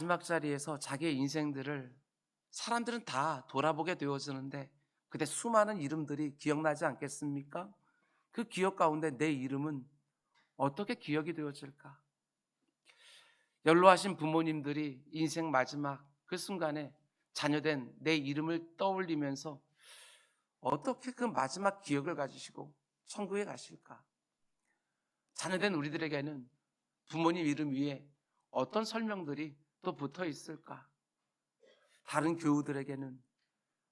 마지막 자리에서 자기의 인생들을 사람들은 다 돌아보게 되어지는데 그때 수많은 이름들이 기억나지 않겠습니까? 그 기억 가운데 내 이름은 어떻게 기억이 되어질까? 연로하신 부모님들이 인생 마지막 그 순간에 자녀된 내 이름을 떠올리면서 어떻게 그 마지막 기억을 가지시고 천국에 가실까? 자녀된 우리들에게는 부모님 이름 위에 어떤 설명들이 또 붙어 있을까? 다른 교우들에게는,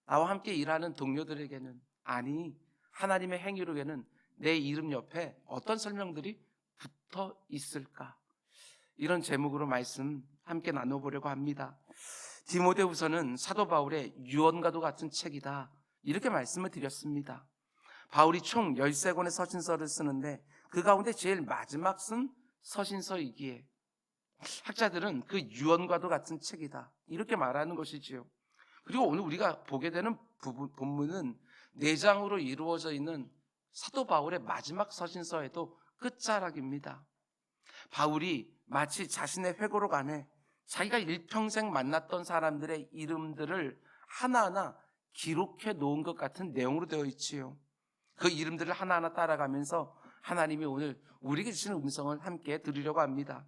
나와 함께 일하는 동료들에게는, 아니 하나님의 행위로에는 내 이름 옆에 어떤 설명들이 붙어 있을까? 이런 제목으로 말씀 함께 나눠보려고 합니다. 디모데후서는 사도 바울의 유언과도 같은 책이다, 이렇게 말씀을 드렸습니다. 바울이 총 13권의 서신서를 쓰는데 그 가운데 제일 마지막 쓴 서신서이기에 학자들은 그 유언과도 같은 책이다, 이렇게 말하는 것이지요. 그리고 오늘 우리가 보게 되는 본문은 4장으로 이루어져 있는 사도 바울의 마지막 서신서에도 끝자락입니다. 바울이 마치 자신의 회고록 안에 자기가 일평생 만났던 사람들의 이름들을 하나하나 기록해 놓은 것 같은 내용으로 되어 있지요. 그 이름들을 하나하나 따라가면서 하나님이 오늘 우리에게 주시는 음성을 함께 들으려고 합니다.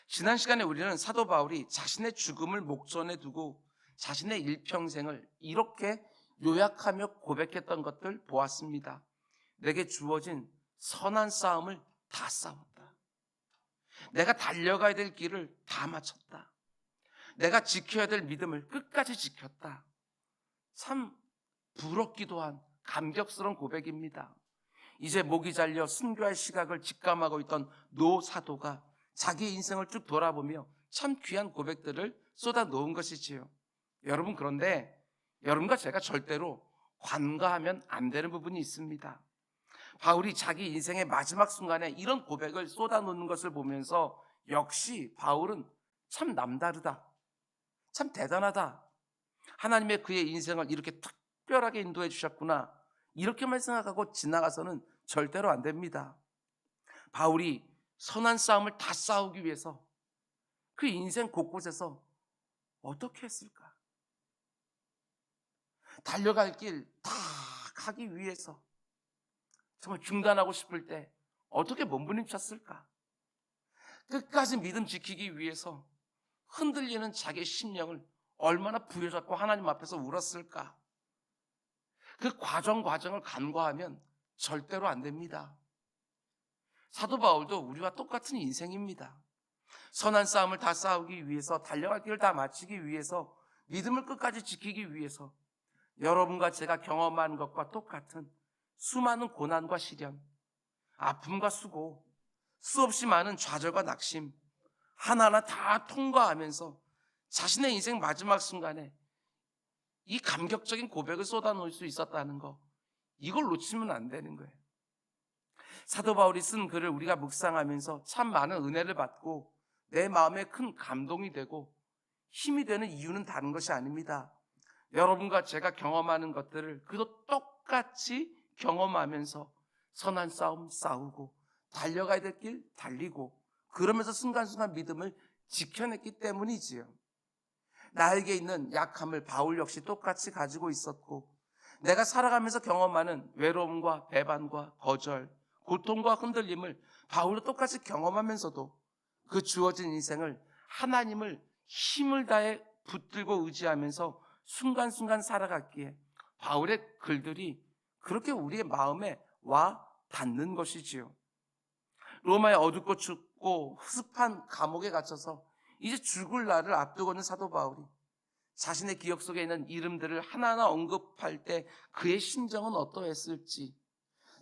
지난 시간에 우리는 사도 바울이 자신의 죽음을 목전에 두고 자신의 일평생을 이렇게 요약하며 고백했던 것들 보았습니다. 내게 주어진 선한 싸움을 다 싸웠다. 내가 달려가야 될 길을 다 마쳤다. 내가 지켜야 될 믿음을 끝까지 지켰다. 참 부럽기도 한 감격스러운 고백입니다. 이제 목이 잘려 순교할 시각을 직감하고 있던 노 사도가 자기의 인생을 쭉 돌아보며 참 귀한 고백들을 쏟아 놓은 것이지요. 여러분, 그런데 여러분과 제가 절대로 관가하면 안 되는 부분이 있습니다. 바울이 자기 인생의 마지막 순간에 이런 고백을 쏟아놓는 것을 보면서 역시 바울은 참 남다르다, 참 대단하다, 하나님의 그의 인생을 이렇게 특별하게 인도해 주셨구나, 이렇게만 생각하고 지나가서는 절대로 안 됩니다. 바울이 선한 싸움을 다 싸우기 위해서 그 인생 곳곳에서 어떻게 했을까? 달려갈 길 다 가기 위해서 정말 중단하고 싶을 때 어떻게 몸부림쳤을까? 끝까지 믿음 지키기 위해서 흔들리는 자기의 심령을 얼마나 부여잡고 하나님 앞에서 울었을까? 그 과정을 간과하면 절대로 안 됩니다. 사도 바울도 우리와 똑같은 인생입니다. 선한 싸움을 다 싸우기 위해서, 달려갈 길을 다 마치기 위해서, 믿음을 끝까지 지키기 위해서 여러분과 제가 경험한 것과 똑같은 수많은 고난과 시련, 아픔과 수고, 수없이 많은 좌절과 낙심 하나하나 다 통과하면서 자신의 인생 마지막 순간에 이 감격적인 고백을 쏟아놓을 수 있었다는 거, 이걸 놓치면 안 되는 거예요. 사도 바울이 쓴 글을 우리가 묵상하면서 참 많은 은혜를 받고 내 마음에 큰 감동이 되고 힘이 되는 이유는 다른 것이 아닙니다. 여러분과 제가 경험하는 것들을 그도 똑같이 경험하면서 선한 싸움 싸우고 달려가야 될 길 달리고 그러면서 순간순간 믿음을 지켜냈기 때문이지요. 나에게 있는 약함을 바울 역시 똑같이 가지고 있었고, 내가 살아가면서 경험하는 외로움과 배반과 거절, 고통과 흔들림을 바울도 똑같이 경험하면서도 그 주어진 인생을 하나님을 힘을 다해 붙들고 의지하면서 순간순간 살아갔기에 바울의 글들이 그렇게 우리의 마음에 와 닿는 것이지요. 로마의 어둡고 춥고 습한 감옥에 갇혀서 이제 죽을 날을 앞두고 있는 사도 바울이 자신의 기억 속에 있는 이름들을 하나하나 언급할 때 그의 심정은 어떠했을지,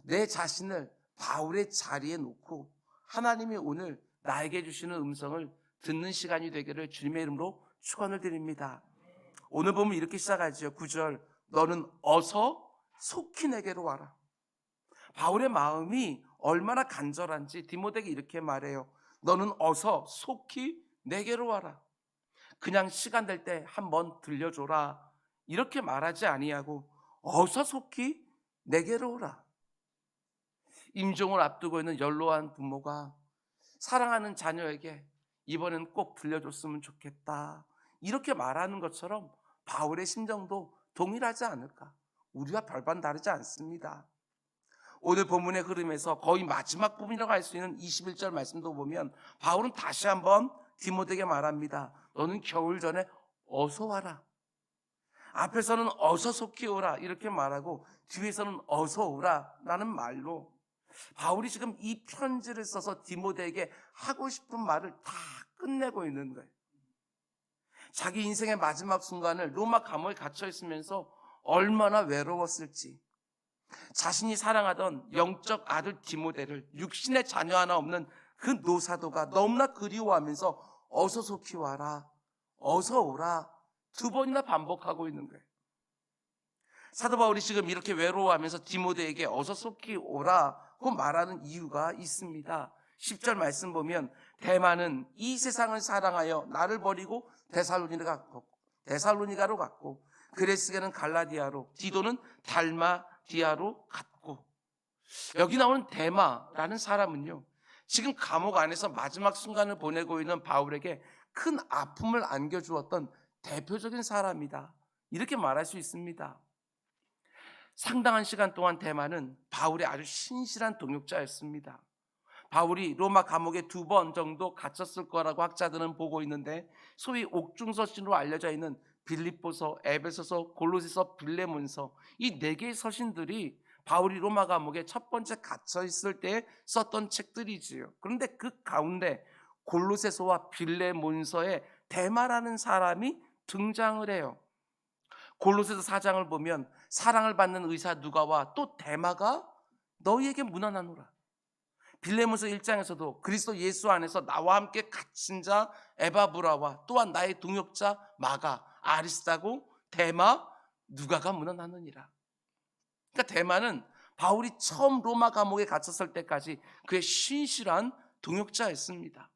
내 자신을 바울의 자리에 놓고 하나님이 오늘 나에게 주시는 음성을 듣는 시간이 되기를 주님의 이름으로 축원을 드립니다. 오늘 보면 이렇게 시작하죠. 9절, 너는 어서 속히 내게로 와라. 바울의 마음이 얼마나 간절한지 디모데에게 이렇게 말해요. 너는 어서 속히 내게로 와라. 그냥 시간 될 때 한번 들려줘라, 이렇게 말하지 아니하고 어서 속히 내게로 오라. 임종을 앞두고 있는 연로한 부모가 사랑하는 자녀에게 이번엔 꼭 들려줬으면 좋겠다. 이렇게 말하는 것처럼 바울의 심정도 동일하지 않을까? 우리와 별반 다르지 않습니다. 오늘 본문의 흐름에서 거의 마지막 부분이라고 할 수 있는 21절 말씀도 보면 바울은 다시 한번 디모데에게 말합니다. 너는 겨울 전에 어서 와라. 앞에서는 어서 속히 오라 이렇게 말하고 뒤에서는 어서 오라 라는 말로 바울이 지금 이 편지를 써서 디모데에게 하고 싶은 말을 다 끝내고 있는 거예요. 자기 인생의 마지막 순간을 로마 감옥에 갇혀 있으면서 얼마나 외로웠을지, 자신이 사랑하던 영적 아들 디모데를 육신의 자녀 하나 없는 그 노사도가 너무나 그리워하면서 어서 속히 와라, 어서 오라 2번이나 반복하고 있는 거예요. 사도 바울이 지금 이렇게 외로워하면서 디모데에게 어서 속히 오라고 말하는 이유가 있습니다. 10절 말씀 보면 데마는 이 세상을 사랑하여 나를 버리고 데살로니가로 갔고 그레스게는 갈라디아로, 디도는 달마디아로 갔고. 여기 나오는 데마라는 사람은요, 지금 감옥 안에서 마지막 순간을 보내고 있는 바울에게 큰 아픔을 안겨주었던 대표적인 사람이다, 이렇게 말할 수 있습니다. 상당한 시간 동안 데마는 바울의 아주 신실한 동역자였습니다. 바울이 로마 감옥에 2번 정도 갇혔을 거라고 학자들은 보고 있는데, 소위 옥중서신으로 알려져 있는 빌립보서, 에베소서, 골로새서, 빌레몬서, 이 4개의 서신들이 바울이 로마 감옥에 첫 번째 갇혀 있을 때 썼던 책들이지요. 그런데 그 가운데 골로새서와 빌레몬서에 데마라는 사람이 등장을 해요. 골로새서 4장을 보면 사랑을 받는 의사 누가와 또 데마가 너희에게 문안하노라. 빌레몬서 1장에서도 그리스도 예수 안에서 나와 함께 갇힌 자 에바브라와 또한 나의 동역자 마가, 아리스다고 데마, 누가가 문안하느니라. 그러니까 데마는 바울이 처음 로마 감옥에 갇혔을 때까지 그의 신실한 동역자였습니다.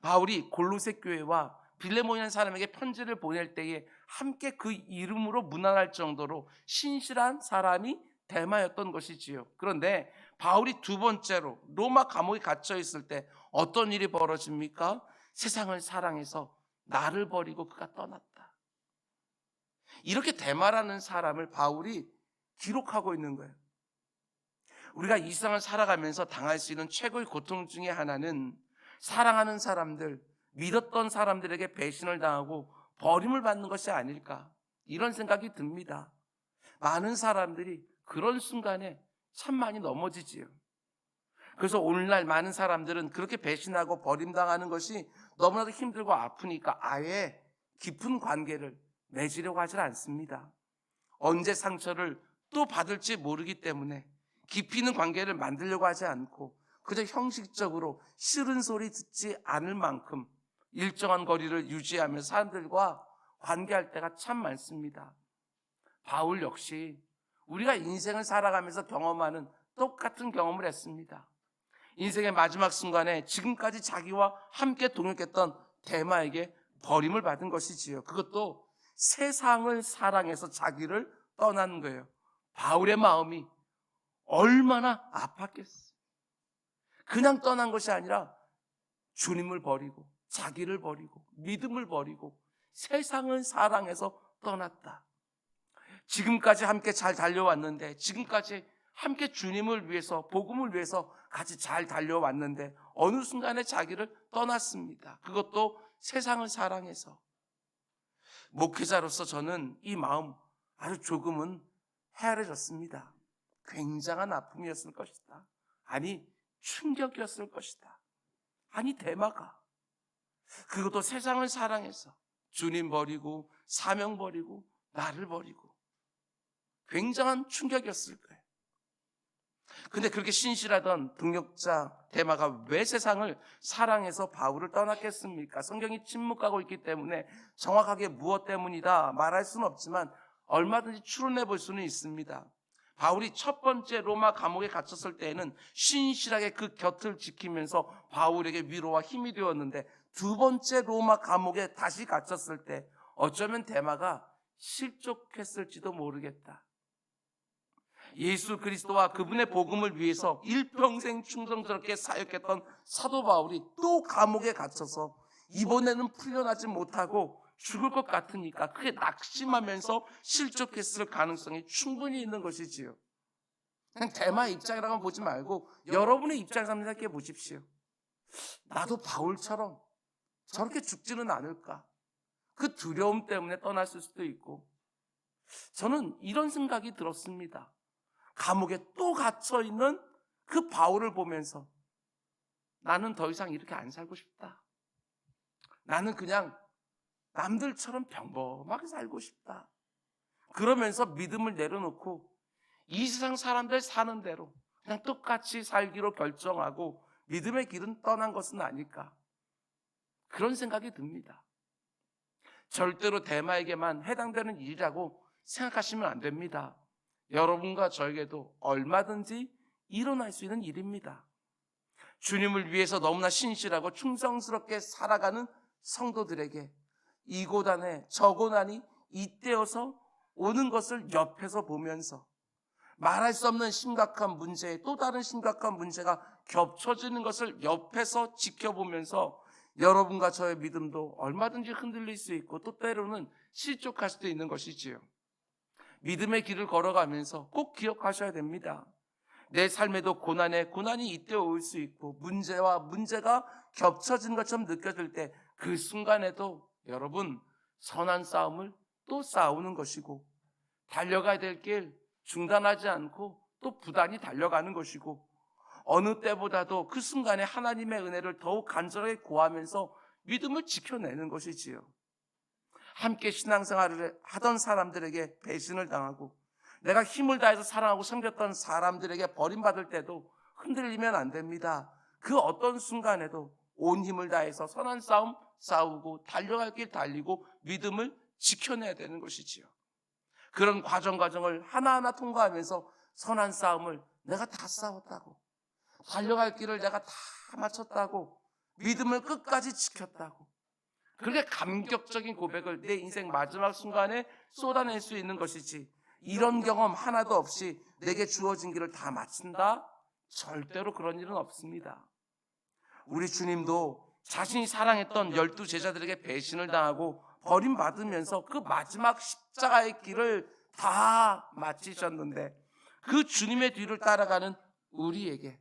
바울이 골로새 교회와 빌레몬이라는 사람에게 편지를 보낼 때에 함께 그 이름으로 문안할 정도로 신실한 사람이 데마였던 것이지요. 그런데 바울이 2번째로 로마 감옥에 갇혀 있을 때 어떤 일이 벌어집니까? 세상을 사랑해서 나를 버리고 그가 떠났다. 이렇게 데마라는 사람을 바울이 기록하고 있는 거예요. 우리가 이 세상을 살아가면서 당할 수 있는 최고의 고통 중에 하나는 사랑하는 사람들, 믿었던 사람들에게 배신을 당하고 버림을 받는 것이 아닐까, 이런 생각이 듭니다. 많은 사람들이 그런 순간에 참 많이 넘어지지요. 그래서 오늘날 많은 사람들은 그렇게 배신하고 버림당하는 것이 너무나도 힘들고 아프니까 아예 깊은 관계를 맺으려고 하질 않습니다. 언제 상처를 또 받을지 모르기 때문에 깊이 있는 관계를 만들려고 하지 않고 그저 형식적으로 싫은 소리 듣지 않을 만큼 일정한 거리를 유지하며 사람들과 관계할 때가 참 많습니다. 바울 역시 우리가 인생을 살아가면서 경험하는 똑같은 경험을 했습니다. 인생의 마지막 순간에 지금까지 자기와 함께 동역했던 데마에게 버림을 받은 것이지요. 그것도 세상을 사랑해서 자기를 떠난 거예요. 바울의 마음이 얼마나 아팠겠어요. 그냥 떠난 것이 아니라 주님을 버리고 자기를 버리고 믿음을 버리고 세상을 사랑해서 떠났다. 지금까지 함께 잘 달려왔는데, 지금까지 함께 주님을 위해서, 복음을 위해서 같이 잘 달려왔는데 어느 순간에 자기를 떠났습니다. 그것도 세상을 사랑해서. 목회자로서 저는 이 마음 아주 조금은 헤아려졌습니다. 굉장한 아픔이었을 것이다. 아니, 충격이었을 것이다. 아니, 데마가 그것도 세상을 사랑해서 주님 버리고 사명 버리고 나를 버리고 굉장한 충격이었을 거예요. 근데 그렇게 신실하던 동역자 데마가 왜 세상을 사랑해서 바울을 떠났겠습니까? 성경이 침묵하고 있기 때문에 정확하게 무엇 때문이다 말할 수는 없지만 얼마든지 추론해 볼 수는 있습니다. 바울이 첫 번째 로마 감옥에 갇혔을 때에는 신실하게 그 곁을 지키면서 바울에게 위로와 힘이 되었는데, 2번째 로마 감옥에 다시 갇혔을 때 어쩌면 데마가 실족했을지도 모르겠다. 예수 그리스도와 그분의 복음을 위해서 일평생 충성스럽게 사역했던 사도 바울이 또 감옥에 갇혀서 이번에는 풀려나지 못하고 죽을 것 같으니까 그게 낙심하면서 실족했을 가능성이 충분히 있는 것이지요. 그냥 대마의 입장이라고 보지 말고 여러분의 입장에서 한번 생각해 보십시오. 나도 바울처럼 저렇게 죽지는 않을까? 그 두려움 때문에 떠났을 수도 있고, 저는 이런 생각이 들었습니다. 감옥에 또 갇혀 있는 그 바울을 보면서 나는 더 이상 이렇게 안 살고 싶다. 나는 그냥 남들처럼 평범하게 살고 싶다. 그러면서 믿음을 내려놓고 이 세상 사람들 사는 대로 그냥 똑같이 살기로 결정하고 믿음의 길은 떠난 것은 아닐까, 그런 생각이 듭니다. 절대로 대마에게만 해당되는 일이라고 생각하시면 안 됩니다. 여러분과 저에게도 얼마든지 일어날 수 있는 일입니다. 주님을 위해서 너무나 신실하고 충성스럽게 살아가는 성도들에게 이 고난에 저 고난이 잇대어서 오는 것을 옆에서 보면서 말할 수 없는 심각한 문제에 또 다른 심각한 문제가 겹쳐지는 것을 옆에서 지켜보면서 여러분과 저의 믿음도 얼마든지 흔들릴 수 있고 또 때로는 실족할 수도 있는 것이지요. 믿음의 길을 걸어가면서 꼭 기억하셔야 됩니다. 내 삶에도 고난이 잇대어 올 수 있고 문제와 문제가 겹쳐진 것처럼 느껴질 때 그 순간에도 여러분 선한 싸움을 또 싸우는 것이고, 달려가야 될 길 중단하지 않고 또 부단히 달려가는 것이고, 어느 때보다도 그 순간에 하나님의 은혜를 더욱 간절하게 구하면서 믿음을 지켜내는 것이지요. 함께 신앙생활을 하던 사람들에게 배신을 당하고 내가 힘을 다해서 사랑하고 섬겼던 사람들에게 버림받을 때도 흔들리면 안 됩니다. 그 어떤 순간에도 온 힘을 다해서 선한 싸움 싸우고 달려갈 길 달리고 믿음을 지켜내야 되는 것이지요. 그런 과정을 하나하나 통과하면서 선한 싸움을 내가 다 싸웠다고, 달려갈 길을 내가 다 마쳤다고, 믿음을 끝까지 지켰다고, 그렇게 감격적인 고백을 내 인생 마지막 순간에 쏟아낼 수 있는 것이지, 이런 경험 하나도 없이 내게 주어진 길을 다 마친다? 절대로 그런 일은 없습니다. 우리 주님도 자신이 사랑했던 12 제자들에게 배신을 당하고 버림받으면서 그 마지막 십자가의 길을 다 마치셨는데, 그 주님의 뒤를 따라가는 우리에게,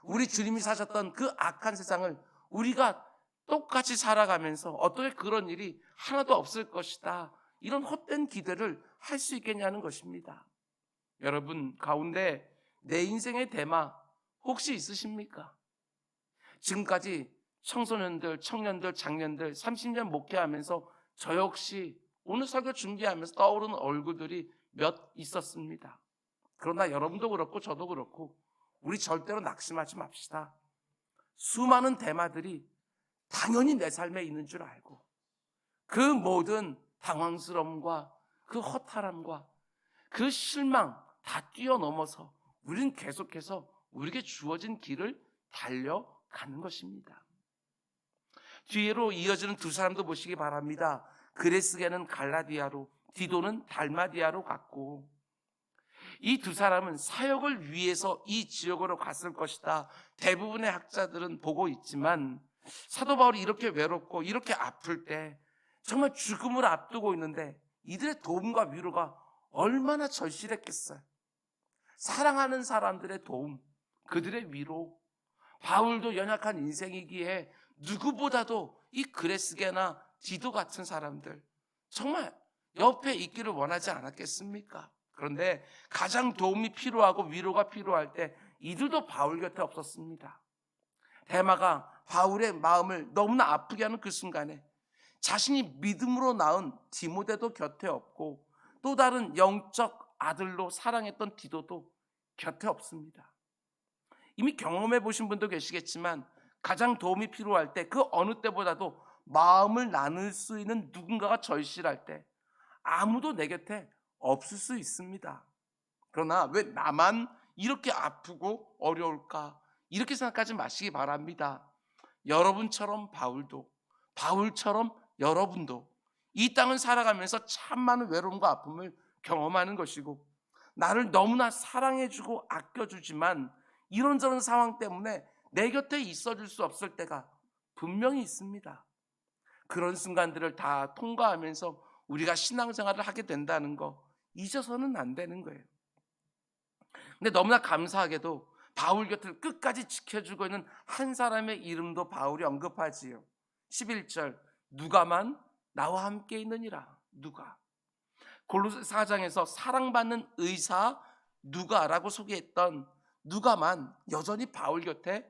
우리 주님이 사셨던 그 악한 세상을 우리가 똑같이 살아가면서 어떻게 그런 일이 하나도 없을 것이다, 이런 헛된 기대를 할 수 있겠냐는 것입니다. 여러분 가운데 내 인생의 대마 혹시 있으십니까? 지금까지 청소년들, 청년들, 장년들 30년 목회하면서 저 역시 오늘 설교 준비하면서 떠오르는 얼굴들이 몇 있었습니다. 그러나 여러분도 그렇고 저도 그렇고 우리 절대로 낙심하지 맙시다. 수많은 대마들이 당연히 내 삶에 있는 줄 알고 그 모든 당황스러움과 그 허탈함과 그 실망 다 뛰어넘어서 우리는 계속해서 우리에게 주어진 길을 달려가는 것입니다. 뒤로 이어지는 두 사람도 보시기 바랍니다. 그레스게는 갈라디아로, 디도는 달마디아로 갔고, 이 두 사람은 사역을 위해서 이 지역으로 갔을 것이다, 대부분의 학자들은 보고 있지만, 사도 바울이 이렇게 외롭고 이렇게 아플 때 정말 죽음을 앞두고 있는데 이들의 도움과 위로가 얼마나 절실했겠어요. 사랑하는 사람들의 도움, 그들의 위로. 바울도 연약한 인생이기에 누구보다도 이 그레스게나 디도 같은 사람들 정말 옆에 있기를 원하지 않았겠습니까? 그런데 가장 도움이 필요하고 위로가 필요할 때 이들도 바울 곁에 없었습니다. 데마가 바울의 마음을 너무나 아프게 하는 그 순간에 자신이 믿음으로 낳은 디모데도 곁에 없고 또 다른 영적 아들로 사랑했던 디도도 곁에 없습니다. 이미 경험해 보신 분도 계시겠지만 가장 도움이 필요할 때 그 어느 때보다도 마음을 나눌 수 있는 누군가가 절실할 때 아무도 내 곁에 없을 수 있습니다. 그러나 왜 나만 이렇게 아프고 어려울까, 이렇게 생각하지 마시기 바랍니다. 여러분처럼 바울도, 바울처럼 여러분도 이 땅을 살아가면서 참 많은 외로움과 아픔을 경험하는 것이고, 나를 너무나 사랑해주고 아껴주지만 이런저런 상황 때문에 내 곁에 있어줄 수 없을 때가 분명히 있습니다. 그런 순간들을 다 통과하면서 우리가 신앙생활을 하게 된다는 거 잊어서는 안 되는 거예요. 근데 너무나 감사하게도 바울 곁을 끝까지 지켜주고 있는 한 사람의 이름도 바울이 언급하지요. 11절 누가만 나와 함께 있느니라. 누가. 골로새 4장에서 사랑받는 의사 누가라고 소개했던 누가만 여전히 바울 곁에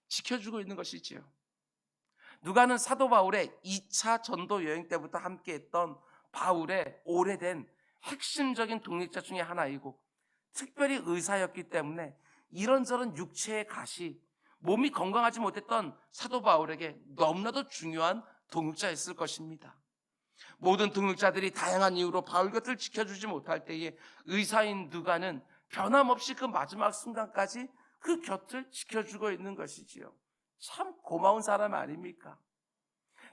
지켜주고 있는 것이지요. 누가는 사도 바울의 2차 전도 여행 때부터 함께했던 바울의 오래된 핵심적인 동역자 중에 하나이고 특별히 의사였기 때문에 이런저런 육체의 가시, 몸이 건강하지 못했던 사도 바울에게 너무나도 중요한 동역자였을 것입니다. 모든 동역자들이 다양한 이유로 바울 곁을 지켜주지 못할 때에 의사인 누가는 변함없이 그 마지막 순간까지 그 곁을 지켜주고 있는 것이지요. 참 고마운 사람 아닙니까?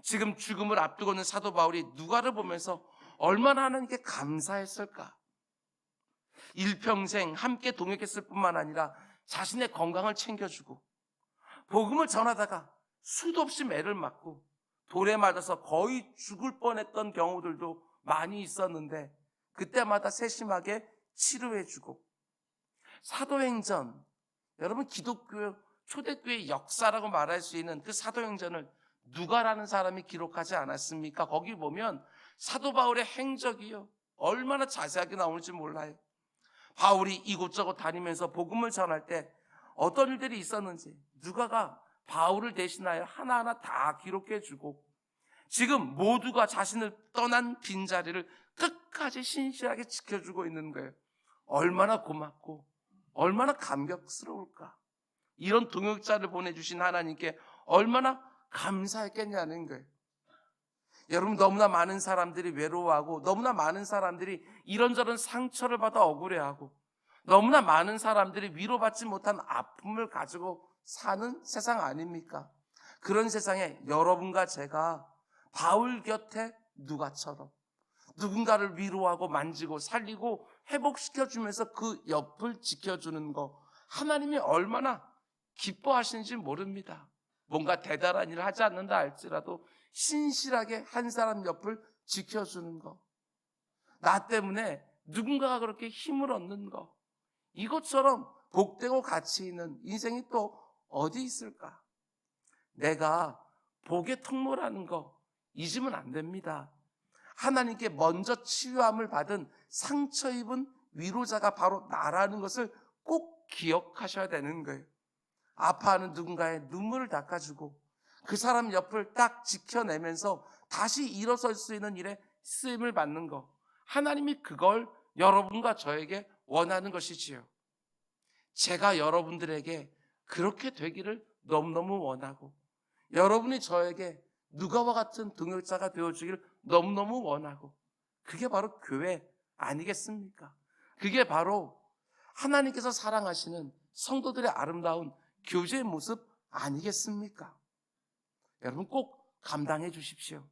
지금 죽음을 앞두고 있는 사도 바울이 누가를 보면서 얼마나 하나님께 감사했을까? 일평생 함께 동역했을 뿐만 아니라 자신의 건강을 챙겨주고 복음을 전하다가 수도 없이 매를 맞고 돌에 맞아서 거의 죽을 뻔했던 경우들도 많이 있었는데 그때마다 세심하게 치료해주고 사도행전, 여러분 기독교 초대교회의 역사라고 말할 수 있는 그 사도행전을 누가라는 사람이 기록하지 않았습니까? 거기 보면 사도 바울의 행적이요 얼마나 자세하게 나오는지 몰라요. 바울이 이곳저곳 다니면서 복음을 전할 때 어떤 일들이 있었는지 누가가 바울을 대신하여 하나하나 다 기록해주고 지금 모두가 자신을 떠난 빈자리를 끝까지 신실하게 지켜주고 있는 거예요. 얼마나 고맙고 얼마나 감격스러울까. 이런 동역자를 보내주신 하나님께 얼마나 감사했겠냐는 거예요. 여러분 너무나 많은 사람들이 외로워하고 너무나 많은 사람들이 이런저런 상처를 받아 억울해하고 너무나 많은 사람들이 위로받지 못한 아픔을 가지고 사는 세상 아닙니까? 그런 세상에 여러분과 제가 바울 곁에 누가처럼 누군가를 위로하고 만지고 살리고 회복시켜주면서 그 옆을 지켜주는 거 하나님이 얼마나 기뻐하시는지 모릅니다. 뭔가 대단한 일을 하지 않는다 할지라도 신실하게 한 사람 옆을 지켜주는 거, 나 때문에 누군가가 그렇게 힘을 얻는 거, 이것처럼 복되고 가치 있는 인생이 또 어디 있을까? 내가 복의 통로라는 거 잊으면 안 됩니다. 하나님께 먼저 치유함을 받은 상처 입은 위로자가 바로 나라는 것을 꼭 기억하셔야 되는 거예요. 아파하는 누군가의 눈물을 닦아주고 그 사람 옆을 딱 지켜내면서 다시 일어설 수 있는 일에 쓰임을 받는 것, 하나님이 그걸 여러분과 저에게 원하는 것이지요. 제가 여러분들에게 그렇게 되기를 너무너무 원하고 여러분이 저에게 누가와 같은 동역자가 되어주기를 너무너무 원하고 그게 바로 교회 아니겠습니까? 그게 바로 하나님께서 사랑하시는 성도들의 아름다운 교제의 모습 아니겠습니까? 여러분 꼭 감당해 주십시오.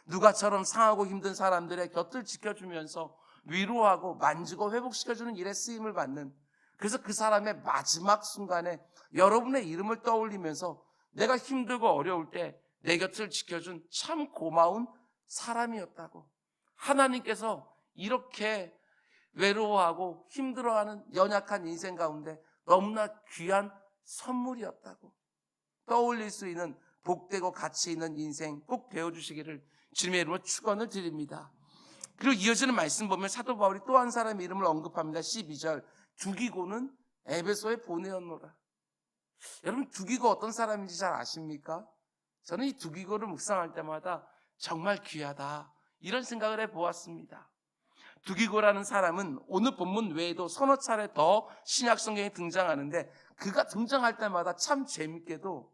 누가처럼 상하고 힘든 사람들의 곁을 지켜주면서 위로하고 만지고 회복시켜주는 일에 쓰임을 받는, 그래서 그 사람의 마지막 순간에 여러분의 이름을 떠올리면서 내가 힘들고 어려울 때 내 곁을 지켜준 참 고마운 사람이었다고, 하나님께서 이렇게 외로워하고 힘들어하는 연약한 인생 가운데 너무나 귀한 선물이었다고 떠올릴 수 있는 복되고 가치 있는 인생 꼭 되어주시기를 주님의 이름으로 축원을 드립니다. 그리고 이어지는 말씀 보면 사도 바울이 또 한 사람의 이름을 언급합니다. 12절 두기고는 에베소에 보내었노라. 여러분 두기고 어떤 사람인지 잘 아십니까? 저는 이 두기고를 묵상할 때마다 정말 귀하다 이런 생각을 해보았습니다. 두기고라는 사람은 오늘 본문 외에도 서너 차례 더 신약 성경에 등장하는데 그가 등장할 때마다 참 재밌게도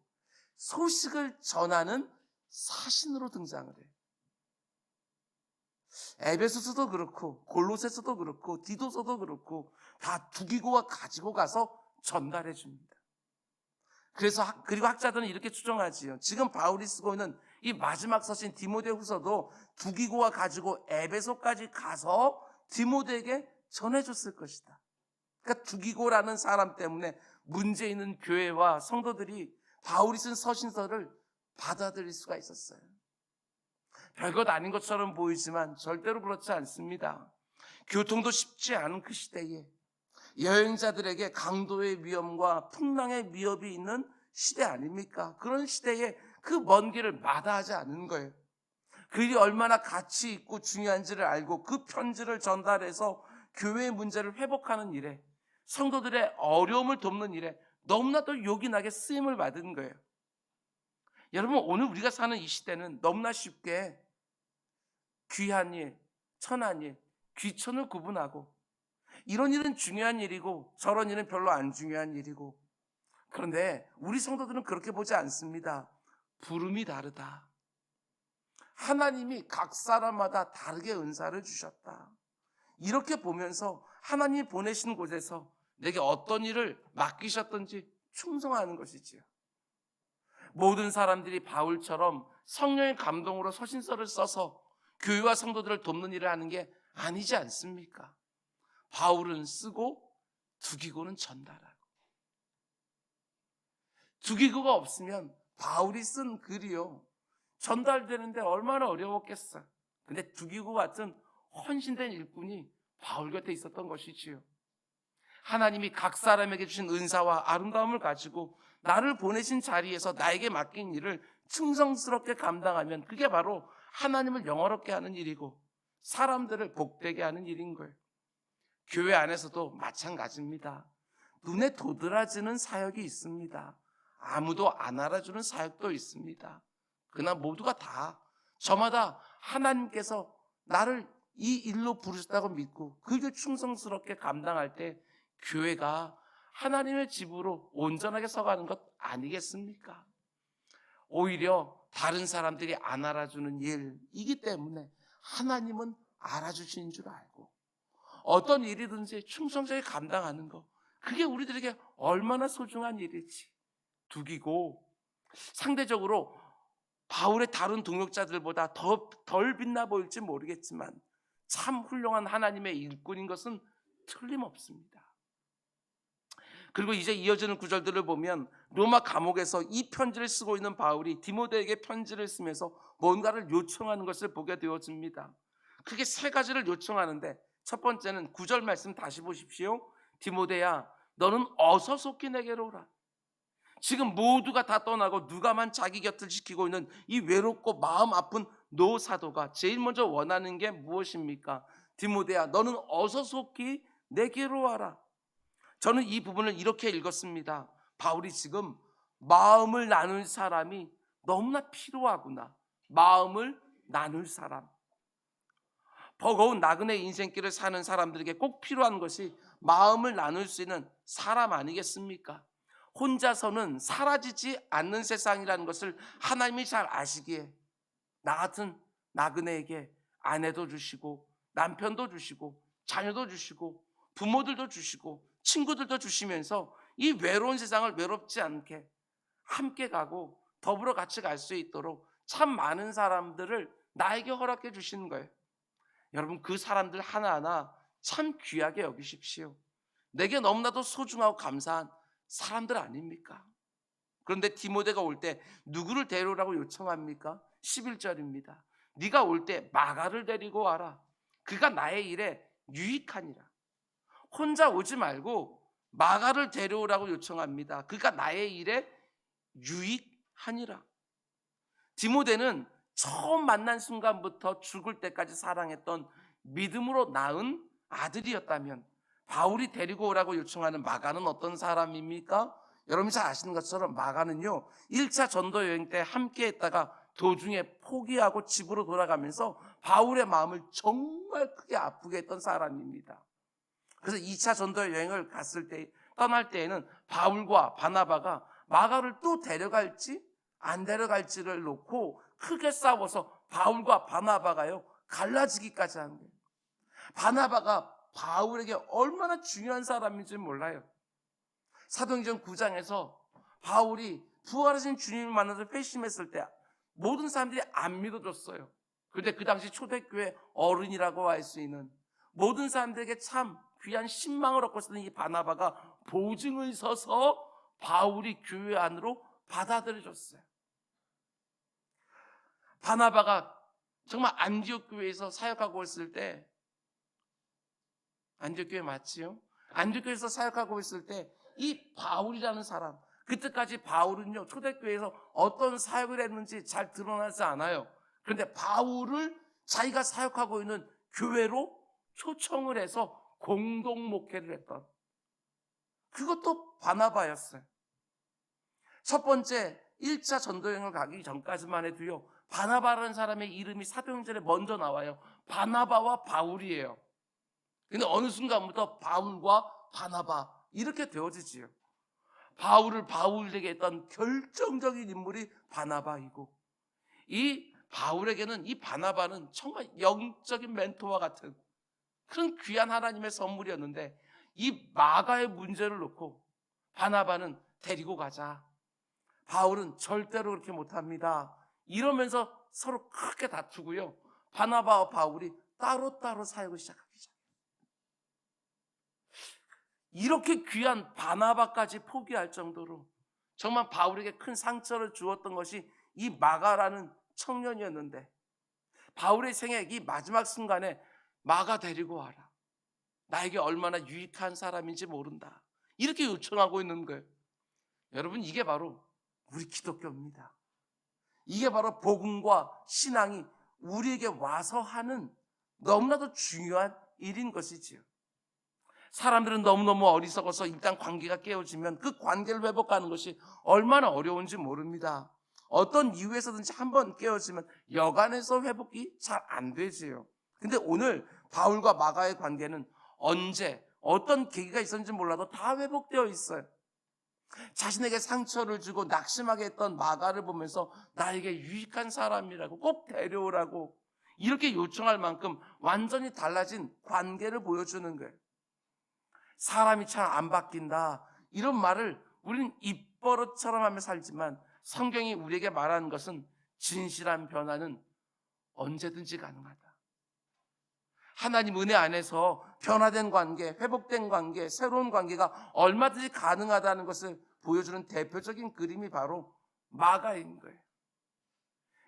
소식을 전하는 사신으로 등장을 해요. 에베소서도 그렇고 골로새서도 그렇고 디도서도 그렇고 다 두기고가 가지고 가서 전달해 줍니다. 그리고 학자들은 이렇게 추정하지요. 지금 바울이 쓰고 있는 이 마지막 서신 디모데후서도 두기고가 가지고 에베소까지 가서 디모데에게 전해줬을 것이다. 그러니까 두기고라는 사람 때문에 문제 있는 교회와 성도들이 바울이 쓴 서신서를 받아들일 수가 있었어요. 별것 아닌 것처럼 보이지만 절대로 그렇지 않습니다. 교통도 쉽지 않은 그 시대에 여행자들에게 강도의 위험과 풍랑의 위협이 있는 시대 아닙니까? 그런 시대에 그 먼 길을 마다하지 않는 거예요. 그 일이 얼마나 가치 있고 중요한지를 알고 그 편지를 전달해서 교회의 문제를 회복하는 일에, 성도들의 어려움을 돕는 일에 너무나도 요긴하게 쓰임을 받은 거예요. 여러분, 오늘 우리가 사는 이 시대는 너무나 쉽게 귀한 일, 천한 일, 귀천을 구분하고 이런 일은 중요한 일이고 저런 일은 별로 안 중요한 일이고, 그런데 우리 성도들은 그렇게 보지 않습니다. 부름이 다르다. 하나님이 각 사람마다 다르게 은사를 주셨다. 이렇게 보면서 하나님이 보내신 곳에서 내게 어떤 일을 맡기셨든지 충성하는 것이지요. 모든 사람들이 바울처럼 성령의 감동으로 서신서를 써서 교회와 성도들을 돕는 일을 하는 게 아니지 않습니까? 바울은 쓰고 두기고는 전달하고. 두기고가 없으면 바울이 쓴 글이요, 전달되는데 얼마나 어려웠겠어. 근데 두기고 같은 헌신된 일꾼이 바울 곁에 있었던 것이지요. 하나님이 각 사람에게 주신 은사와 아름다움을 가지고 나를 보내신 자리에서 나에게 맡긴 일을 충성스럽게 감당하면 그게 바로 하나님을 영화롭게 하는 일이고 사람들을 복되게 하는 일인 거예요. 교회 안에서도 마찬가지입니다. 눈에 도드라지는 사역이 있습니다. 아무도 안 알아주는 사역도 있습니다. 그러나 모두가 다 저마다 하나님께서 나를 이 일로 부르셨다고 믿고 그 일을 충성스럽게 감당할 때 교회가 하나님의 집으로 온전하게 서가는 것 아니겠습니까? 오히려 다른 사람들이 안 알아주는 일이기 때문에 하나님은 알아주시는 줄 알고 어떤 일이든지 충성스럽게 감당하는 것, 그게 우리들에게 얼마나 소중한 일일지. 두기고 상대적으로 바울의 다른 동역자들보다 덜 빛나 보일지 모르겠지만 참 훌륭한 하나님의 일꾼인 것은 틀림없습니다. 그리고 이제 이어지는 구절들을 보면 로마 감옥에서 이 편지를 쓰고 있는 바울이 디모데에게 편지를 쓰면서 뭔가를 요청하는 것을 보게 되어집니다. 크게 세 가지를 요청하는데, 첫 번째는 9절 말씀 다시 보십시오. 디모데야, 너는 어서 속히 내게로 오라. 지금 모두가 다 떠나고 누가만 자기 곁을 지키고 있는 이 외롭고 마음 아픈 노 사도가 제일 먼저 원하는 게 무엇입니까? 디모데야, 너는 어서 속히 내게로 와라. 저는 이 부분을 이렇게 읽었습니다. 바울이 지금 마음을 나눌 사람이 너무나 필요하구나. 마음을 나눌 사람. 버거운 나그네 인생길을 사는 사람들에게 꼭 필요한 것이 마음을 나눌 수 있는 사람 아니겠습니까? 혼자서는 사라지지 않는 세상이라는 것을 하나님이 잘 아시기에 나 같은 나그네에게 아내도 주시고 남편도 주시고 자녀도 주시고 부모들도 주시고 친구들도 주시면서 이 외로운 세상을 외롭지 않게 함께 가고 더불어 같이 갈 수 있도록 참 많은 사람들을 나에게 허락해 주시는 거예요. 여러분, 그 사람들 하나하나 참 귀하게 여기십시오. 내게 너무나도 소중하고 감사한 사람들 아닙니까? 그런데 디모데가 올 때 누구를 데려오라고 요청합니까? 11절입니다. 네가 올 때 마가를 데리고 와라. 그가 나의 일에 유익하니라. 혼자 오지 말고 마가를 데려오라고 요청합니다. 그가 나의 일에 유익하니라. 디모데는 처음 만난 순간부터 죽을 때까지 사랑했던 믿음으로 낳은 아들이었다면 바울이 데리고 오라고 요청하는 마가는 어떤 사람입니까? 여러분이 잘 아시는 것처럼 마가는요, 1차 전도 여행 때 함께 했다가 도중에 포기하고 집으로 돌아가면서 바울의 마음을 정말 크게 아프게 했던 사람입니다. 그래서 2차 전도 여행을 떠날 때에는 바울과 바나바가 마가를 또 데려갈지 안 데려갈지를 놓고 크게 싸워서 바울과 바나바가요 갈라지기까지 한 거예요. 바나바가 바울에게 얼마나 중요한 사람인지 몰라요. 사도행전 9장에서 바울이 부활하신 주님을 만나서 회심했을 때 모든 사람들이 안 믿어줬어요. 그런데 그 당시 초대교회 어른이라고 할 수 있는 모든 사람들에게 참 귀한 신망을 얻고 있었던 이 바나바가 보증을 서서 바울이 교회 안으로 받아들여졌어요. 바나바가 정말 안디옥 교회에서 사역하고 있을 때, 안디옥 교회 맞지요? 안디옥 교회에서 사역하고 있을 때 이 바울이라는 사람, 그때까지 바울은요 초대교회에서 어떤 사역을 했는지 잘 드러나지 않아요. 그런데 바울을 자기가 사역하고 있는 교회로 초청을 해서 공동 목회를 했던, 그것도 바나바였어요. 첫 번째 1차 전도여행을 가기 전까지만 해도요, 바나바라는 사람의 이름이 사도행전에 먼저 나와요. 바나바와 바울이에요. 근데 어느 순간부터 바울과 바나바 이렇게 되어지지요. 바울을 바울 되게 했던 결정적인 인물이 바나바이고, 이 바울에게는 이 바나바는 정말 영적인 멘토와 같은 그런 귀한 하나님의 선물이었는데, 이 마가의 문제를 놓고 바나바는 데리고 가자, 바울은 절대로 그렇게 못합니다, 이러면서 서로 크게 다투고요, 바나바와 바울이 따로따로 사역을 시작하기 시작해요. 이렇게 귀한 바나바까지 포기할 정도로 정말 바울에게 큰 상처를 주었던 것이 이 마가라는 청년이었는데, 바울의 생애 이 마지막 순간에 마가 데리고 와라, 나에게 얼마나 유익한 사람인지 모른다, 이렇게 요청하고 있는 거예요. 여러분, 이게 바로 우리 기독교입니다. 이게 바로 복음과 신앙이 우리에게 와서 하는 너무나도 중요한 일인 것이지요. 사람들은 너무너무 어리석어서 일단 관계가 깨어지면 그 관계를 회복하는 것이 얼마나 어려운지 모릅니다. 어떤 이유에서든지 한번 깨어지면 여간해서 회복이 잘 안 되지요. 근데 오늘 바울과 마가의 관계는 언제 어떤 계기가 있었는지 몰라도 다 회복되어 있어요. 자신에게 상처를 주고 낙심하게 했던 마가를 보면서 나에게 유익한 사람이라고 꼭 데려오라고 이렇게 요청할 만큼 완전히 달라진 관계를 보여주는 거예요. 사람이 잘 안 바뀐다, 이런 말을 우리는 입버릇처럼 하며 살지만 성경이 우리에게 말하는 것은 진실한 변화는 언제든지 가능하다. 하나님 은혜 안에서 변화된 관계, 회복된 관계, 새로운 관계가 얼마든지 가능하다는 것을 보여주는 대표적인 그림이 바로 마가인 거예요.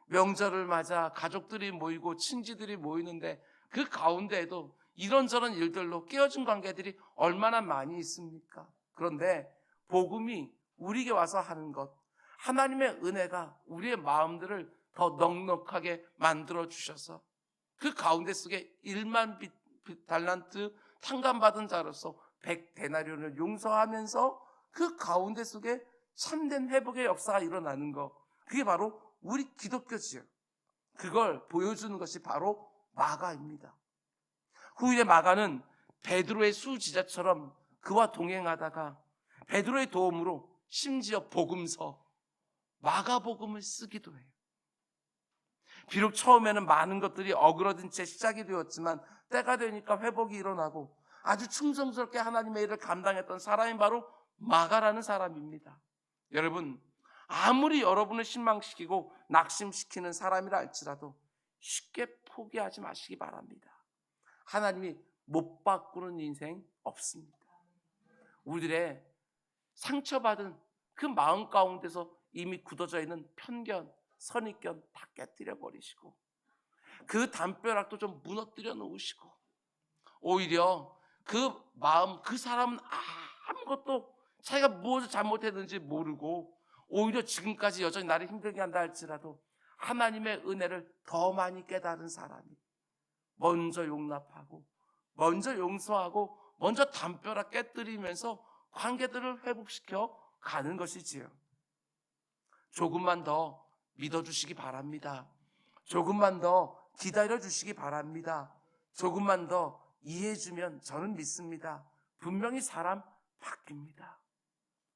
명절을 맞아 가족들이 모이고 친지들이 모이는데 그 가운데에도 이런저런 일들로 깨어진 관계들이 얼마나 많이 있습니까? 그런데 복음이 우리에게 와서 하는 것, 하나님의 은혜가 우리의 마음들을 더 넉넉하게 만들어 주셔서 그 가운데 속에 1만 달란트 탕감받은 자로서 100데나리온을 용서하면서 그 가운데 속에 참된 회복의 역사가 일어나는 것, 그게 바로 우리 기독교지요. 그걸 보여주는 것이 바로 마가입니다. 후일의 마가는 베드로의 수지자처럼 그와 동행하다가 베드로의 도움으로 심지어 복음서 마가복음을 쓰기도 해요. 비록 처음에는 많은 것들이 어그러진 채 시작이 되었지만 때가 되니까 회복이 일어나고 아주 충성스럽게 하나님의 일을 감당했던 사람이 바로 마가라는 사람입니다. 여러분, 아무리 여러분을 실망시키고 낙심시키는 사람이라 할지라도 쉽게 포기하지 마시기 바랍니다. 하나님이 못 바꾸는 인생 없습니다. 우리들의 상처받은 그 마음 가운데서 이미 굳어져 있는 편견, 선입견 다 깨뜨려 버리시고 그 담벼락도 좀 무너뜨려 놓으시고, 오히려 그 마음, 그 사람은 아무것도 자기가 무엇을 잘못했는지 모르고 오히려 지금까지 여전히 나를 힘들게 한다 할지라도 하나님의 은혜를 더 많이 깨달은 사람이 먼저 용납하고 먼저 용서하고 먼저 담벼락 깨뜨리면서 관계들을 회복시켜 가는 것이지요. 조금만 더 믿어주시기 바랍니다. 조금만 더 기다려주시기 바랍니다. 조금만 더 이해해주면 저는 믿습니다. 분명히 사람 바뀝니다.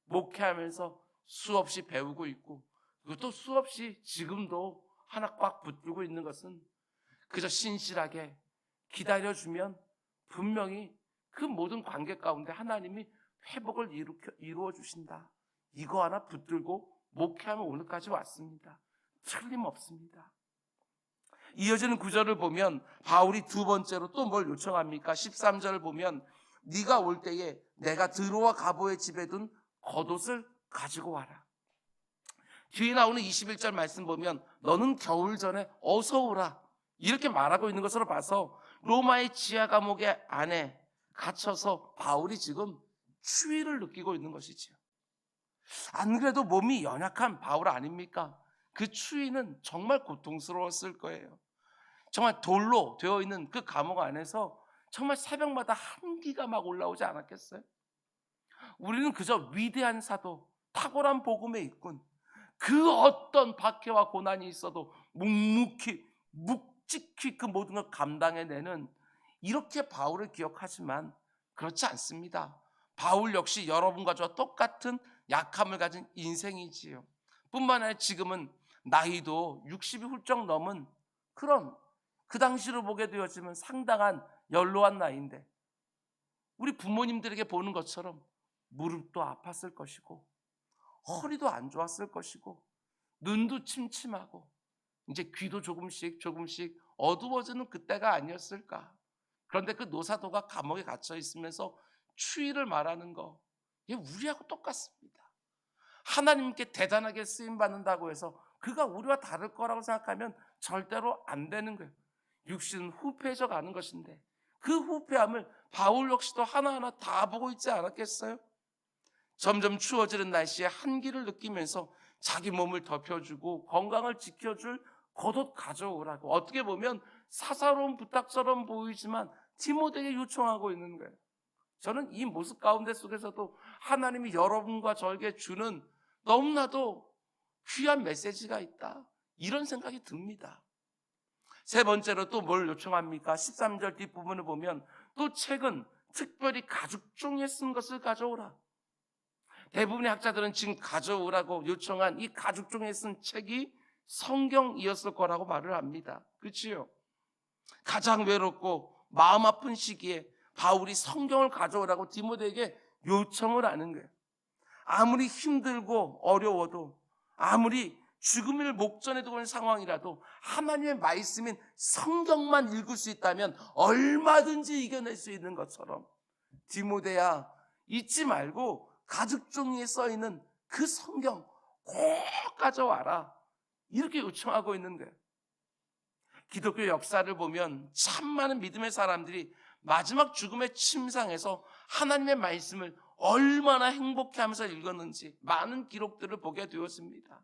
목회하면서 수없이 배우고 있고, 그것도 수없이 지금도 하나 꽉 붙들고 있는 것은 그저 신실하게 기다려주면 분명히 그 모든 관계 가운데 하나님이 회복을 이루어 주신다. 이거 하나 붙들고 목회하면 오늘까지 왔습니다. 틀림없습니다. 이어지는 구절을 보면 바울이 두 번째로 또 뭘 요청합니까? 13절을 보면 네가 올 때에 내가 드로와 가보의 집에 둔 겉옷을 가지고 와라. 뒤에 나오는 21절 말씀 보면 너는 겨울 전에 어서 오라, 이렇게 말하고 있는 것으로 봐서 로마의 지하 감옥의 안에 갇혀서 바울이 지금 추위를 느끼고 있는 것이지요. 안 그래도 몸이 연약한 바울 아닙니까? 그 추위는 정말 고통스러웠을 거예요. 정말 돌로 되어 있는 그 감옥 안에서 정말 새벽마다 한기가 막 올라오지 않았겠어요? 우리는 그저 위대한 사도, 탁월한 복음의 일꾼, 그 어떤 박해와 고난이 있어도 묵묵히 그 모든 걸 감당해내는 이렇게 바울을 기억하지만 그렇지 않습니다. 바울 역시 여러분과 저와 똑같은 약함을 가진 인생이지요. 뿐만 아니라 지금은 나이도 60이 훌쩍 넘은 그런, 그 당시로 보게 되었지만 상당한 연로한 나이인데 우리 부모님들에게 보는 것처럼 무릎도 아팠을 것이고 허리도 안 좋았을 것이고 눈도 침침하고 이제 귀도 조금씩 어두워지는 그때가 아니었을까. 그런데 그 노사도가 감옥에 갇혀 있으면서 추위를 말하는 거, 이게 우리하고 똑같습니다. 하나님께 대단하게 쓰임받는다고 해서 그가 우리와 다를 거라고 생각하면 절대로 안 되는 거예요. 육신은 후패해져 가는 것인데 그 후패함을 바울 역시도 하나하나 다 보고 있지 않았겠어요? 점점 추워지는 날씨에 한기를 느끼면서 자기 몸을 덮여주고 건강을 지켜줄 겉옷 가져오라고, 어떻게 보면 사사로운 부탁처럼 보이지만 디모데에게 요청하고 있는 거예요. 저는 이 모습 가운데 속에서도 하나님이 여러분과 저에게 주는 너무나도 귀한 메시지가 있다, 이런 생각이 듭니다. 세 번째로 또 뭘 요청합니까? 13절 뒷부분을 보면 또 책은 특별히 가죽 종이에 쓴 것을 가져오라. 대부분의 학자들은 지금 가져오라고 요청한 이 가죽 종이에 쓴 책이 성경이었을 거라고 말을 합니다. 그렇지요? 가장 외롭고 마음 아픈 시기에 바울이 성경을 가져오라고 디모데에게 요청을 하는 거예요. 아무리 힘들고 어려워도, 아무리 죽음을 목전에 두고 있는 상황이라도 하나님의 말씀인 성경만 읽을 수 있다면 얼마든지 이겨낼 수 있는 것처럼, 디모데야, 잊지 말고 가죽 종이에 써 있는 그 성경 꼭 가져와라, 이렇게 요청하고 있는 거예요. 기독교 역사를 보면 참 많은 믿음의 사람들이 마지막 죽음의 침상에서 하나님의 말씀을 얼마나 행복해하면서 읽었는지 많은 기록들을 보게 되었습니다.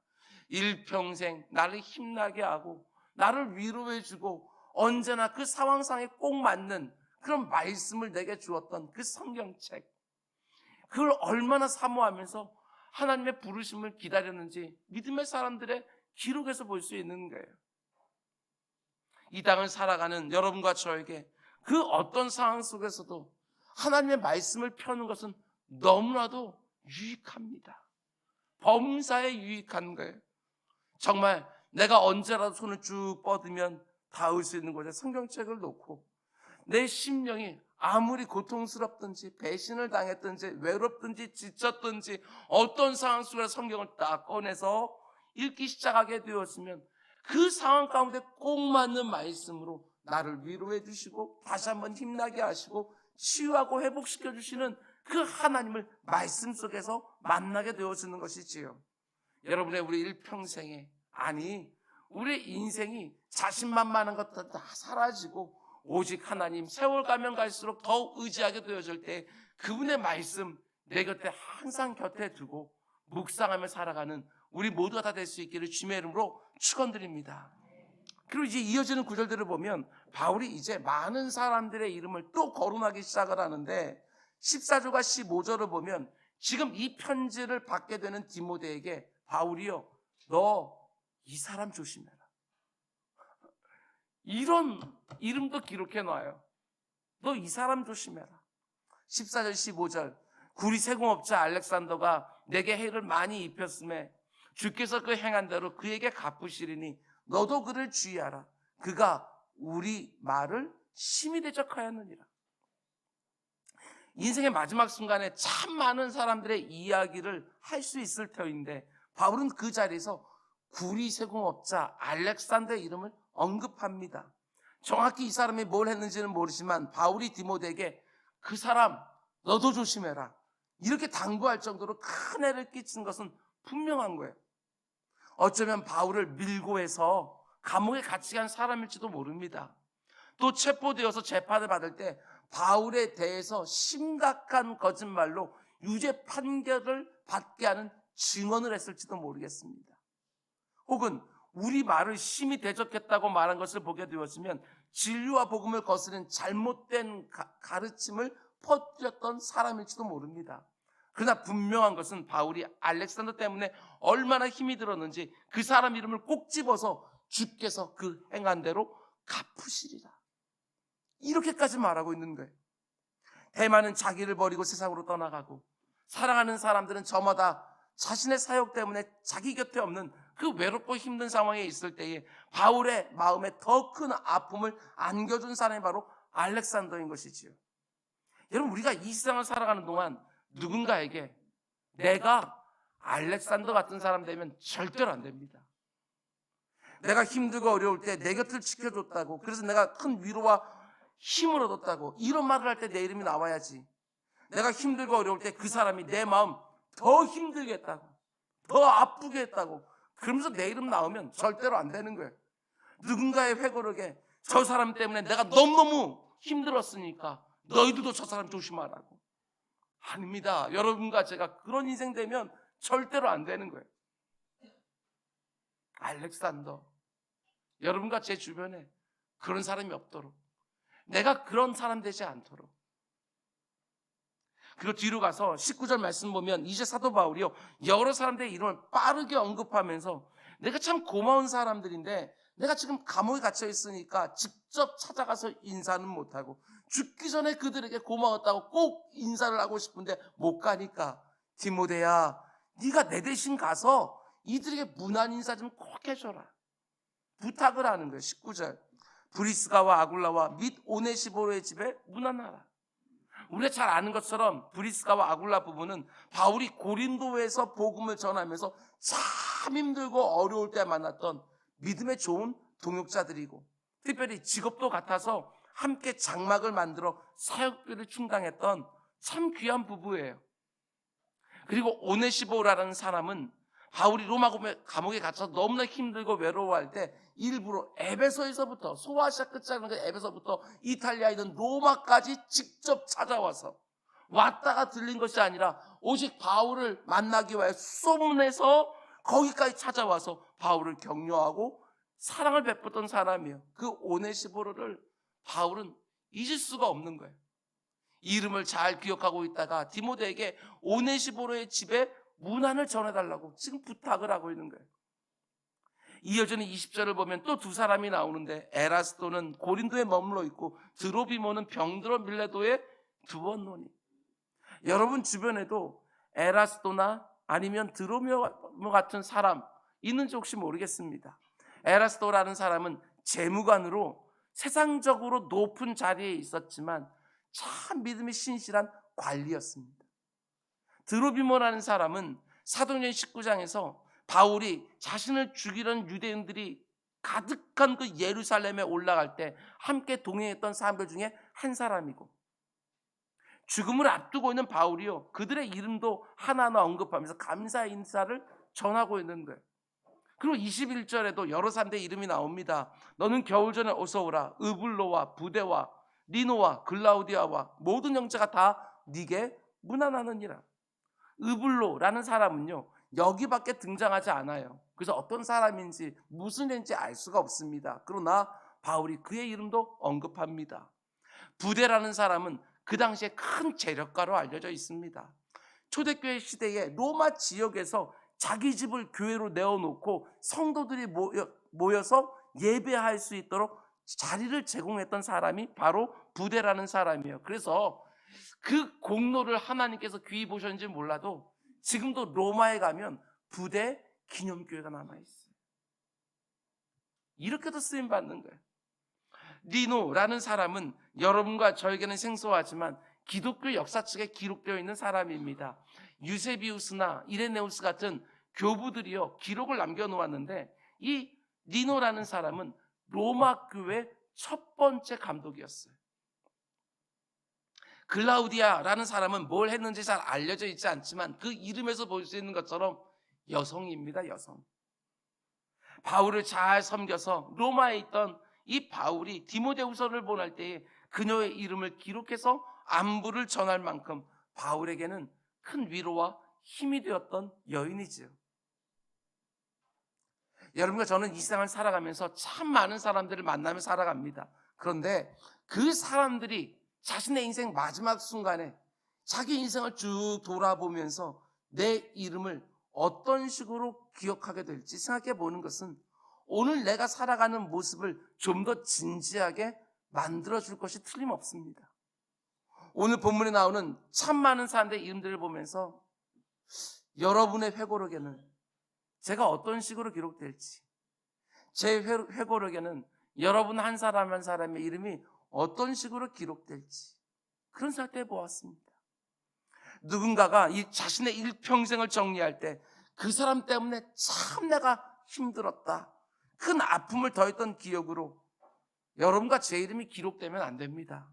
일평생 나를 힘나게 하고 나를 위로해주고 언제나 그 상황상에 꼭 맞는 그런 말씀을 내게 주었던 그 성경책, 그걸 얼마나 사모하면서 하나님의 부르심을 기다렸는지 믿음의 사람들의 기록에서 볼 수 있는 거예요. 이 땅을 살아가는 여러분과 저에게 그 어떤 상황 속에서도 하나님의 말씀을 펴는 것은 너무나도 유익합니다. 범사에 유익한 거예요. 정말 내가 언제라도 손을 쭉 뻗으면 닿을 수 있는 곳에 성경책을 놓고 내 심령이 아무리 고통스럽든지 배신을 당했든지 외롭든지 지쳤든지 어떤 상황 속에서 성경을 딱 꺼내서 읽기 시작하게 되었으면 그 상황 가운데 꼭 맞는 말씀으로 나를 위로해 주시고 다시 한번 힘나게 하시고 치유하고 회복시켜 주시는 그 하나님을 말씀 속에서 만나게 되어지는 것이지요. 여러분의 우리 일평생에, 아니 우리 인생이 자신만만한 것들 다 사라지고 오직 하나님, 세월 가면 갈수록 더욱 의지하게 되어질 때 그분의 말씀 내 곁에 항상 곁에 두고 묵상하며 살아가는 우리 모두가 다 될 수 있기를 주님의 이름으로 축원드립니다. 그리고 이제 이어지는 구절들을 보면 바울이 이제 많은 사람들의 이름을 또 거론하기 시작을 하는데 14절과 15절을 보면 지금 이 편지를 받게 되는 디모데에게 바울이요, 너 이 사람 조심해라, 이런 이름도 기록해 놔요. 너 이 사람 조심해라. 14절 15절 구리 세공업자 알렉산더가 내게 해를 많이 입혔음에 주께서 그 행한 대로 그에게 갚으시리니 너도 그를 주의하라. 그가 우리 말을 심히 대적하였느니라. 인생의 마지막 순간에 참 많은 사람들의 이야기를 할 수 있을 터인데 바울은 그 자리에서 구리 세공업자 알렉산더의 이름을 언급합니다. 정확히 이 사람이 뭘 했는지는 모르지만 바울이 디모데에게 그 사람 너도 조심해라, 이렇게 당부할 정도로 큰 해를 끼친 것은 분명한 거예요. 어쩌면 바울을 밀고 해서 감옥에 갇히게 한 사람일지도 모릅니다. 또 체포되어서 재판을 받을 때 바울에 대해서 심각한 거짓말로 유죄 판결을 받게 하는 증언을 했을지도 모르겠습니다. 혹은 우리 말을 심히 대적했다고 말한 것을 보게 되었으면 진리와 복음을 거스른 잘못된 가르침을 퍼뜨렸던 사람일지도 모릅니다. 그러나 분명한 것은 바울이 알렉산더 때문에 얼마나 힘이 들었는지 그 사람 이름을 꼭 집어서 주께서 그 행한 대로 갚으시리라, 이렇게까지 말하고 있는 거예요. 대만은 자기를 버리고 세상으로 떠나가고, 사랑하는 사람들은 저마다 자신의 사역 때문에 자기 곁에 없는 그 외롭고 힘든 상황에 있을 때에 바울의 마음에 더 큰 아픔을 안겨준 사람이 바로 알렉산더인 것이지요. 여러분, 우리가 이 세상을 살아가는 동안 누군가에게 내가 알렉산더 같은 사람 되면 절대로 안 됩니다. 내가 힘들고 어려울 때 내 곁을 지켜줬다고, 그래서 내가 큰 위로와 힘을 얻었다고, 이런 말을 할 때 내 이름이 나와야지. 내가 힘들고 어려울 때 그 사람이 내 마음 더 힘들게 했다고, 더 아프게 했다고, 그러면서 내 이름 나오면 절대로 안 되는 거예요. 누군가의 회고록에 저 사람 때문에 내가 너무너무 힘들었으니까 너희들도 저 사람 조심하라고. 아닙니다. 여러분과 제가 그런 인생 되면 절대로 안 되는 거예요. 알렉산더, 여러분과 제 주변에 그런 사람이 없도록, 내가 그런 사람 되지 않도록. 그리고 뒤로 가서 19절 말씀 보면 이제 사도 바울이요, 여러 사람들의 이름을 빠르게 언급하면서 내가 참 고마운 사람들인데 내가 지금 감옥에 갇혀 있으니까 직접 찾아가서 인사는 못하고, 죽기 전에 그들에게 고마웠다고 꼭 인사를 하고 싶은데 못 가니까 디모데야, 네가 내 대신 가서 이들에게 문안 인사 좀 꼭 해줘라, 부탁을 하는 거예요. 19절, 브리스가와 아굴라와 및 오네시보로의 집에 문안하라. 우리가 잘 아는 것처럼 브리스가와 아굴라 부부는 바울이 고린도에서 복음을 전하면서 참 힘들고 어려울 때 만났던 믿음의 좋은 동역자들이고, 특별히 직업도 같아서 함께 장막을 만들어 사역비를 충당했던 참 귀한 부부예요. 그리고 오네시보라는 사람은 바울이 로마 감옥에 갇혀서 너무나 힘들고 외로워할 때 일부러 에베소에서부터, 소아시아 끝자락인 에베소부터 이탈리아에 있는 로마까지 직접 찾아와서, 왔다가 들린 것이 아니라 오직 바울을 만나기 위해 수소문해서 거기까지 찾아와서 바울을 격려하고 사랑을 베풀던 사람이에요. 그 오네시보로를 바울은 잊을 수가 없는 거예요. 이름을 잘 기억하고 있다가 디모데에게 오네시보로의 집에 문안을 전해달라고 지금 부탁을 하고 있는 거예요. 이어지는 20절을 보면 또 두 사람이 나오는데, 에라스도는 고린도에 머물러 있고 드로비모는 병들어 밀레도에 두었노니. 여러분 주변에도 에라스도나 아니면 드로비모 같은 사람 있는지 혹시 모르겠습니다. 에라스도라는 사람은 재무관으로 세상적으로 높은 자리에 있었지만 참 믿음이 신실한 관리였습니다. 드로비모라는 사람은 사도행전 19장에서 바울이 자신을 죽이려는 유대인들이 가득한 그 예루살렘에 올라갈 때 함께 동행했던 사람들 중에 한 사람이고, 죽음을 앞두고 있는 바울이요, 그들의 이름도 하나하나 언급하면서 감사 인사를 전하고 있는 거예요. 그리고 21절에도 여러 사람들의 이름이 나옵니다. 너는 겨울 전에 어서 오라. 으블로와 부데와 리노와 글라우디아와 모든 형제가 다 네게 문안하느니라. 으블로라는 사람은요, 여기밖에 등장하지 않아요. 그래서 어떤 사람인지 무슨 일인지 알 수가 없습니다. 그러나 바울이 그의 이름도 언급합니다. 부데라는 사람은 그 당시에 큰 재력가로 알려져 있습니다. 초대교회 시대에 로마 지역에서 자기 집을 교회로 내어놓고 성도들이 모여서 예배할 수 있도록 자리를 제공했던 사람이 바로 부데라는 사람이에요. 그래서 그 공로를 하나님께서 귀히 보셨는지 몰라도 지금도 로마에 가면 부대 기념교회가 남아있어요. 이렇게도 쓰임받는 거예요. 리노라는 사람은 여러분과 저에게는 생소하지만 기독교 역사책에 기록되어 있는 사람입니다. 유세비우스나 이레네우스 같은 교부들이요, 기록을 남겨놓았는데 이 리노라는 사람은 로마 교회 첫 번째 감독이었어요. 글라우디아라는 사람은 뭘 했는지 잘 알려져 있지 않지만 그 이름에서 볼 수 있는 것처럼 여성입니다. 여성. 바울을 잘 섬겨서 로마에 있던 이 바울이 디모데후서를 보낼 때에 그녀의 이름을 기록해서 안부를 전할 만큼 바울에게는 큰 위로와 힘이 되었던 여인이지요. 여러분과 저는 이 세상을 살아가면서 참 많은 사람들을 만나며 살아갑니다. 그런데 그 사람들이 자신의 인생 마지막 순간에 자기 인생을 쭉 돌아보면서 내 이름을 어떤 식으로 기억하게 될지 생각해 보는 것은 오늘 내가 살아가는 모습을 좀 더 진지하게 만들어줄 것이 틀림없습니다. 오늘 본문에 나오는 참 많은 사람들의 이름들을 보면서 여러분의 회고록에는 제가 어떤 식으로 기록될지, 제 회고록에는 여러분 한 사람 한 사람의 이름이 어떤 식으로 기록될지 그런 생각해 보았습니다. 누군가가 이 자신의 일평생을 정리할 때 그 사람 때문에 참 내가 힘들었다, 큰 아픔을 더했던 기억으로 여러분과 제 이름이 기록되면 안 됩니다.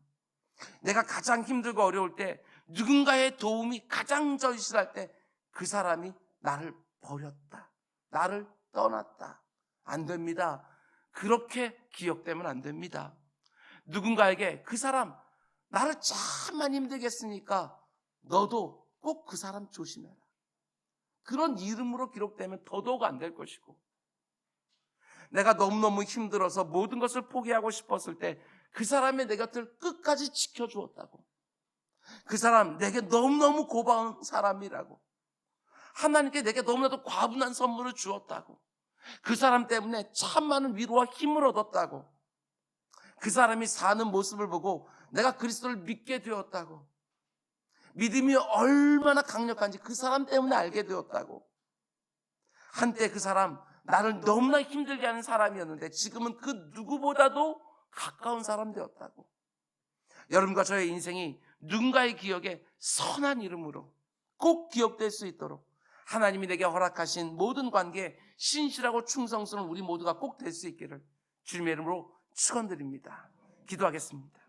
내가 가장 힘들고 어려울 때, 누군가의 도움이 가장 절실할 때 그 사람이 나를 버렸다, 나를 떠났다. 안 됩니다. 그렇게 기억되면 안 됩니다. 누군가에게 그 사람 나를 참만 힘들게 했으니까 너도 꼭 그 사람 조심해라, 그런 이름으로 기록되면 더더욱 안 될 것이고, 내가 너무너무 힘들어서 모든 것을 포기하고 싶었을 때 그 사람이 내 곁을 끝까지 지켜주었다고, 그 사람 내게 너무너무 고마운 사람이라고, 하나님께 내게 너무나도 과분한 선물을 주었다고, 그 사람 때문에 참 많은 위로와 힘을 얻었다고, 그 사람이 사는 모습을 보고 내가 그리스도를 믿게 되었다고, 믿음이 얼마나 강력한지 그 사람 때문에 알게 되었다고, 한때 그 사람 나를 너무나 힘들게 하는 사람이었는데 지금은 그 누구보다도 가까운 사람 되었다고. 여러분과 저의 인생이 누군가의 기억에 선한 이름으로 꼭 기억될 수 있도록 하나님이 내게 허락하신 모든 관계에 신실하고 충성스러운 우리 모두가 꼭 될 수 있기를 주님의 이름으로 축원드립니다. 기도하겠습니다.